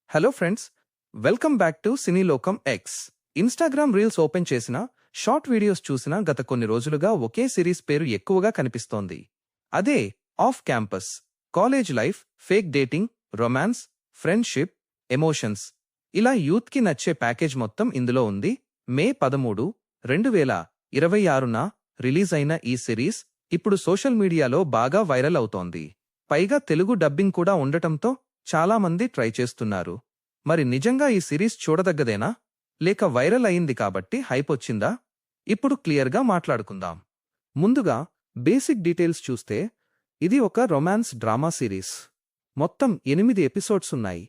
Hello friends, welcome back to Cinelokam X. Instagram reels open చేసినా, short videos చూసినా గత కొన్ని రోజులుగా ఒకే సిరీస్ పేరు ఎక్కువగా కనిపిస్తోంది. అదే off campus. College life, fake dating, romance, friendship, emotions, ఇలా యూత్కి నచ్చే ప్యాకేజ్ మొత్తం ఇందులో ఉంది. మే 13, 2026న రిలీజ్ అయిన ఈ సిరీస్ ఇప్పుడు సోషల్ మీడియాలో బాగా వైరల్ అవుతోంది. పైగా తెలుగు డబ్బింగ్ కూడా ఉండటంతో చాలా మంది ట్రై చేస్తున్నారు. మరి నిజంగా ఈ సిరీస్ చూడదగ్గదేనా, లేక వైరల్ అయింది కాబట్టి హైప్ వచ్చిందా? ఇప్పుడు క్లియర్గా మాట్లాడుకుందాం. ముందుగా బేసిక్ డీటెయిల్స్ చూస్తే, ఇది ఒక రొమాన్స్ డ్రామా సిరీస్. మొత్తం 8 ఎపిసోడ్స్ ఉన్నాయి.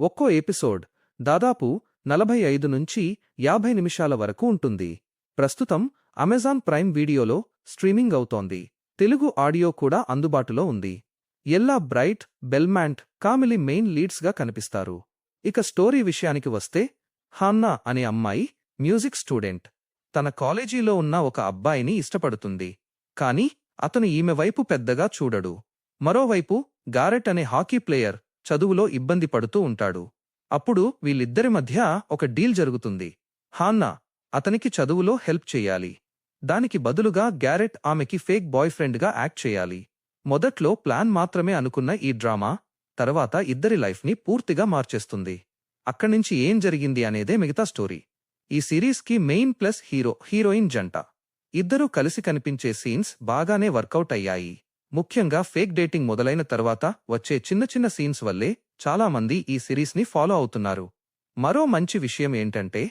ఒక్కో ఎపిసోడ్ దాదాపు 45 నుంచి 50 నిమిషాల వరకు ఉంటుంది. ప్రస్తుతం అమెజాన్ ప్రైమ్ వీడియోలో స్ట్రీమింగ్ అవుతోంది. తెలుగు ఆడియో కూడా అందుబాటులో ఉంది. ఎల్లా బ్రైట్, బెల్మాంట్, కామిలి మెయిన్ లీడ్స్గా కనిపిస్తారు. ఇక స్టోరీ విషయానికి వస్తే, హాన్నా అనే అమ్మాయి మ్యూజిక్ స్టూడెంట్. తన కాలేజీలో ఉన్న ఒక అబ్బాయిని ఇష్టపడుతుంది. కాని అతను ఈమె వైపు పెద్దగా చూడడు. మరోవైపు గారెట్ అనే హాకీ ప్లేయర్ చదువులో ఇబ్బంది పడుతూ ఉంటాడు. అప్పుడు వీళ్ళిద్దరి మధ్య ఒక డీల్ జరుగుతుంది. హాన్నా అతనికి చదువులో హెల్ప్ చెయ్యాలి. దానికి బదులుగా గ్యారెట్ ఆమెకి ఫేక్ బాయ్ ఫ్రెండ్గా యాక్ట్ చేయాలి. మొదట్లో ప్లాన్ మాత్రమే అనుకున్న ఈ డ్రామా తర్వాత ఇద్దరి లైఫ్ని పూర్తిగా మార్చేస్తుంది. అక్కడ్నుంచి ఏం జరిగింది అనేదే మిగతా స్టోరీ. ఈ సిరీస్కి మెయిన్ ప్లస్ హీరోయిన్ జంట. ఇద్దరూ కలిసి కనిపించే సీన్స్ బాగానే వర్కౌట్ అయ్యాయి. ముఖ్యంగా ఫేక్ డేటింగ్ మొదలైన తర్వాత వచ్చే చిన్న చిన్న సీన్స్ వల్లే చాలామంది ఈ సిరీస్ని ఫాలో అవుతున్నారు. మరో మంచి విషయం ఏంటంటే,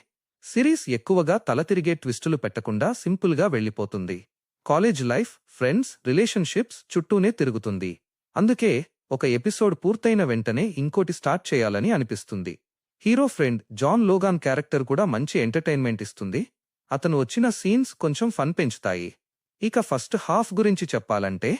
సిరీస్ ఎక్కువగా తలతిరిగే ట్విస్టులు పెట్టకుండా సింపుల్గా వెళ్ళిపోతుంది. కాలేజ్ లైఫ్, ఫ్రెండ్స్, రిలేషన్షిప్స్ చుట్టూనే తిరుగుతుంది. అందుకే ఒక ఎపిసోడ్ పూర్తయిన వెంటనే ఇంకోటి స్టార్ట్ చేయాలని అనిపిస్తుంది. Hero friend John Logan character కూడా మంచి ఎంటర్టైన్మెంట్ ఇస్తుంది. అతను వచ్చిన సీన్స్ కొంచెం ఫన్ పెంచుతాయి. ఇక ఫస్ట్ హాఫ్ గురించి చెప్పాలంటే,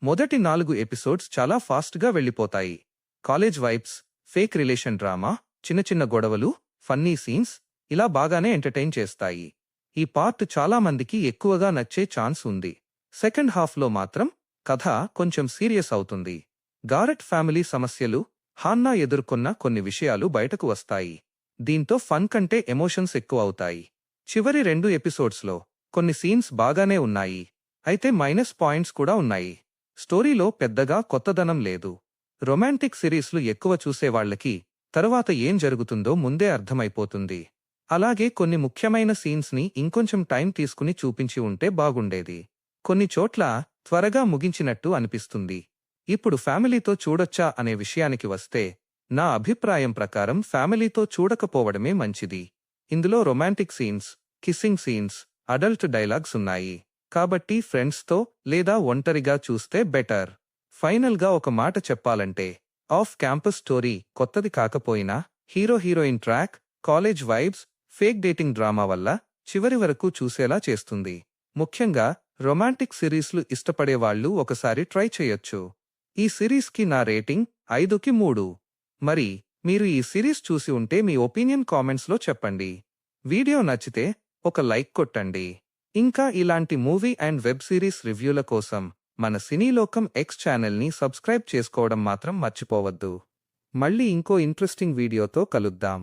మొదటి 4 ఎపిసోడ్స్ చాలా ఫాస్ట్గా వెళ్ళిపోతాయి. College vibes, fake relation drama, చిన్న చిన్న గొడవలు, ఫన్నీ సీన్స్ ఇలా బాగానే ఎంటర్టైన్ చేస్తాయి. ఈ పార్ట్ చాలా మందికి ఎక్కువగా నచ్చే ఛాన్స్ ఉంది. సెకండ్ హాఫ్లో మాత్రం కథ కొంచెం సీరియస్ అవుతుంది. గారెట్ ఫ్యామిలీ సమస్యలు, హాన్నా ఎదుర్కొన్న కొన్ని విషయాలు బయటకు వస్తాయి. దీంతో ఫన్ కంటే ఎమోషన్స్ ఎక్కువ అవుతాయి. చివరి 2 ఎపిసోడ్స్లో కొన్ని సీన్స్ బాగానే ఉన్నాయి. అయితే మైనస్ పాయింట్స్ కూడా ఉన్నాయి. స్టోరీలో పెద్దగా కొత్తదనం లేదు. రొమాంటిక్ సిరీస్లు ఎక్కువ చూసేవాళ్లకి తరువాత ఏం జరుగుతుందో ముందే అర్థమైపోతుంది. అలాగే కొన్ని ముఖ్యమైన సీన్స్ని ఇంకొంచెం టైం తీసుకుని చూపించి ఉంటే బాగుండేది. కొన్ని చోట్ల త్వరగా ముగించినట్టు అనిపిస్తుంది. ఇప్పుడు ఫ్యామిలీతో చూడొచ్చా అనే విషయానికి వస్తే, నా అభిప్రాయం ప్రకారం ఫ్యామిలీతో చూడకపోవడమే మంచిది. ఇందులో romantic scenes, kissing scenes, adult dialogues ఉన్నాయి. కాబట్టి ఫ్రెండ్స్తో లేదా ఒంటరిగా చూస్తే బెటర్. ఫైనల్గా ఒక మాట చెప్పాలంటే, ఆఫ్ క్యాంపస్ స్టోరీ కొత్తది కాకపోయినా heroine track, college vibes, fake dating drama వల్ల చివరి వరకు చూసేలా చేస్తుంది. ముఖ్యంగా రొమాంటిక్ సిరీస్లు ఇష్టపడేవాళ్లు ఒకసారి ట్రై చేయొచ్చు. ఈ సిరీస్కి నా రేటింగ్ 5కి 3. మరి మీరు ఈ సిరీస్ చూసి ఉంటే మీ ఒపీనియన్ కామెంట్స్లో చెప్పండి. వీడియో నచ్చితే ఒక లైక్ కొట్టండి. ఇంకా ఇలాంటి మూవీ అండ్ వెబ్ సిరీస్ రివ్యూల కోసం మన సినీలోకం ఎక్స్ ఛానల్ని సబ్స్క్రైబ్ చేసుకోవడం మాత్రం మర్చిపోవద్దు. మళ్ళీ ఇంకో ఇంట్రెస్టింగ్ వీడియోతో కలుద్దాం.